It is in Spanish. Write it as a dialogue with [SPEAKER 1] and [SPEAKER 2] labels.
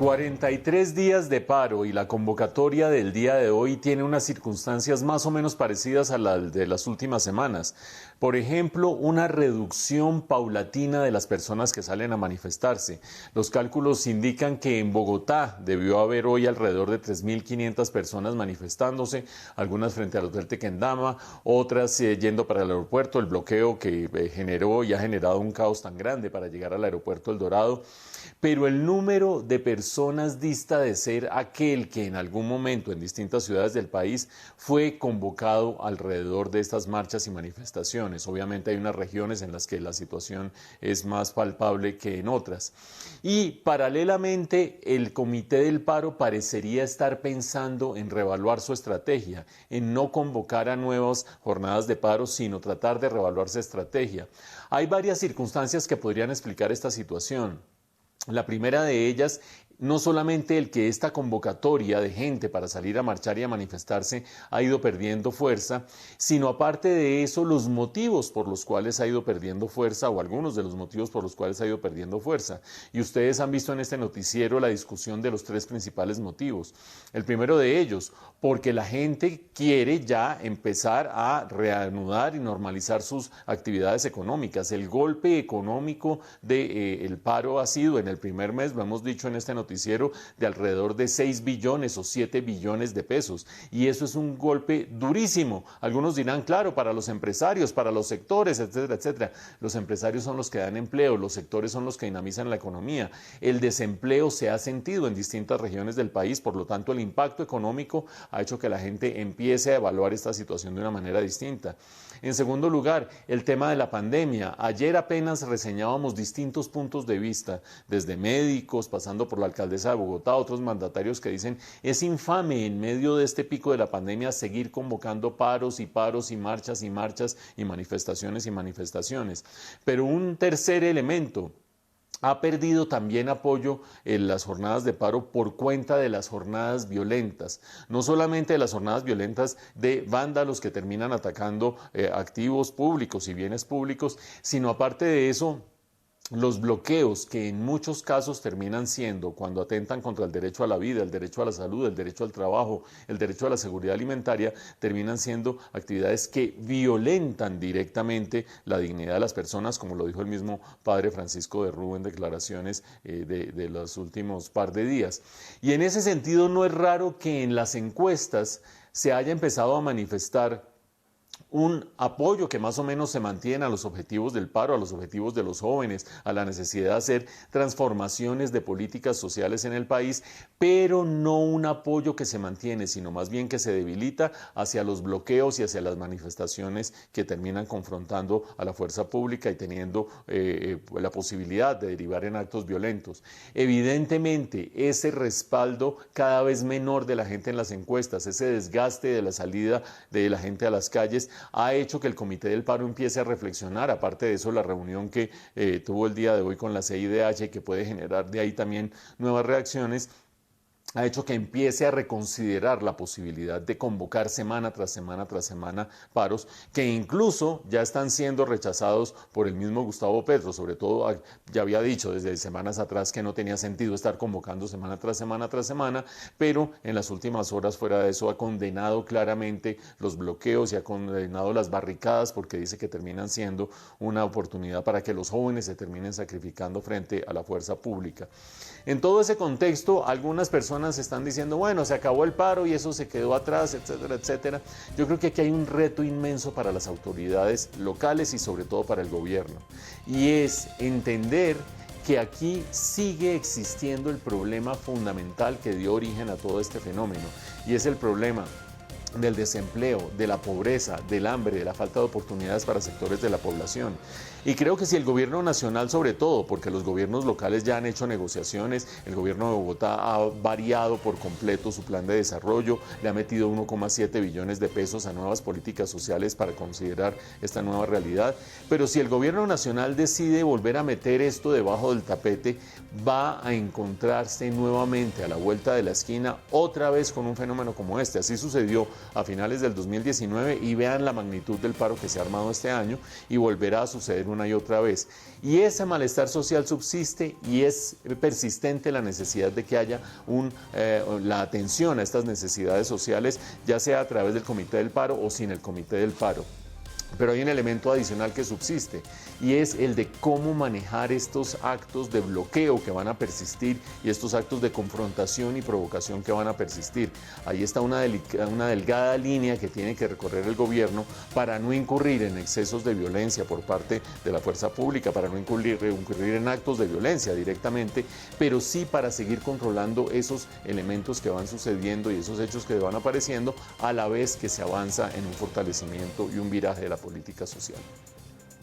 [SPEAKER 1] 43 días de paro y la convocatoria del día de hoy tiene unas circunstancias más o menos parecidas a las de las últimas semanas. Por ejemplo, una reducción paulatina de las personas que salen a manifestarse. Los cálculos indican que en Bogotá debió haber hoy alrededor de 3.500 personas manifestándose, algunas frente al Hotel Tequendama, otras yendo para el aeropuerto, el bloqueo que generó y ha generado un caos tan grande para llegar al aeropuerto El Dorado. Pero el número de personas dista de ser aquel que en algún momento en distintas ciudades del país fue convocado alrededor de estas marchas y manifestaciones. Obviamente hay unas regiones en las que la situación es más palpable que en otras. Y paralelamente el Comité del Paro parecería estar pensando en reevaluar su estrategia, en no convocar a nuevas jornadas de paro, sino tratar de reevaluar su estrategia. Hay varias circunstancias que podrían explicar esta situación. La primera de ellas, no solamente el que esta convocatoria de gente para salir a marchar y a manifestarse ha ido perdiendo fuerza, sino aparte de eso, los motivos por los cuales ha ido perdiendo fuerza, o algunos de los motivos por los cuales ha ido perdiendo fuerza. Y ustedes han visto en este noticiero la discusión de los tres principales motivos. El primero de ellos, porque la gente quiere ya empezar a reanudar y normalizar sus actividades económicas. El golpe económico del paro ha sido en el primer mes, lo hemos dicho en este noticiero, de alrededor de 6 billones o 7 billones de pesos. Y eso es un golpe durísimo. Algunos dirán, claro, para los empresarios, para los sectores, etcétera, etcétera. Los empresarios son los que dan empleo, los sectores son los que dinamizan la economía. El desempleo se ha sentido en distintas regiones del país, por lo tanto el impacto económico ha hecho que la gente empiece a evaluar esta situación de una manera distinta. En segundo lugar, el tema de la pandemia. Ayer apenas reseñábamos distintos puntos de vista, desde médicos, pasando por la alcaldesa de Bogotá, otros mandatarios que dicen es infame en medio de este pico de la pandemia seguir convocando paros y marchas y marchas y manifestaciones y manifestaciones. Pero un tercer elemento, ha perdido también apoyo en las jornadas de paro por cuenta de las jornadas violentas, no solamente de las jornadas violentas de vándalos que terminan atacando activos públicos y bienes públicos, sino aparte de eso, los bloqueos que en muchos casos terminan siendo, cuando atentan contra el derecho a la vida, el derecho a la salud, el derecho al trabajo, el derecho a la seguridad alimentaria, terminan siendo actividades que violentan directamente la dignidad de las personas, como lo dijo el mismo padre Francisco de Rubio en declaraciones de los últimos par de días. Y en ese sentido no es raro que en las encuestas se haya empezado a manifestar un apoyo que más o menos se mantiene a los objetivos del paro, a los objetivos de los jóvenes, a la necesidad de hacer transformaciones de políticas sociales en el país, pero no un apoyo que se mantiene, sino más bien que se debilita hacia los bloqueos y hacia las manifestaciones que terminan confrontando a la fuerza pública y teniendo la posibilidad de derivar en actos violentos. Evidentemente, ese respaldo cada vez menor de la gente en las encuestas, ese desgaste de la salida de la gente a las calles, ha hecho que el Comité del Paro empiece a reflexionar. Aparte de eso, la reunión que tuvo el día de hoy con la CIDH, que puede generar de ahí también nuevas reacciones, ha hecho que empiece a reconsiderar la posibilidad de convocar semana tras semana tras semana paros, que incluso ya están siendo rechazados por el mismo Gustavo Petro. Sobre todo, ya había dicho desde semanas atrás que no tenía sentido estar convocando semana tras semana tras semana, pero en las últimas horas, fuera de eso, ha condenado claramente los bloqueos y ha condenado las barricadas, porque dice que terminan siendo una oportunidad para que los jóvenes se terminen sacrificando frente a la fuerza pública. En todo ese contexto, algunas personas están diciendo, bueno, se acabó el paro y eso se quedó atrás, etcétera, etcétera. Yo creo que aquí hay un reto inmenso para las autoridades locales y sobre todo para el gobierno, y es entender que aquí sigue existiendo el problema fundamental que dio origen a todo este fenómeno, y es el problema del desempleo, de la pobreza, del hambre, de la falta de oportunidades para sectores de la población. Y creo que si el gobierno nacional, sobre todo, porque los gobiernos locales ya han hecho negociaciones, el gobierno de Bogotá ha variado por completo su plan de desarrollo, le ha metido 1,7 billones de pesos a nuevas políticas sociales para considerar esta nueva realidad, pero si el gobierno nacional decide volver a meter esto debajo del tapete, va a encontrarse nuevamente a la vuelta de la esquina otra vez con un fenómeno como este. Así sucedió a finales del 2019 y vean la magnitud del paro que se ha armado este año y volverá a suceder una y otra vez. Y ese malestar social subsiste y es persistente la necesidad de que haya la atención a estas necesidades sociales, ya sea a través del Comité del Paro o sin el Comité del Paro. Pero hay un elemento adicional que subsiste y es el de cómo manejar estos actos de bloqueo que van a persistir y estos actos de confrontación y provocación que van a persistir. Ahí está una delgada línea que tiene que recorrer el gobierno para no incurrir en excesos de violencia por parte de la fuerza pública, para no incurrir en actos de violencia directamente, pero sí para seguir controlando esos elementos que van sucediendo y esos hechos que van apareciendo a la vez que se avanza en un fortalecimiento y un viraje de la política social.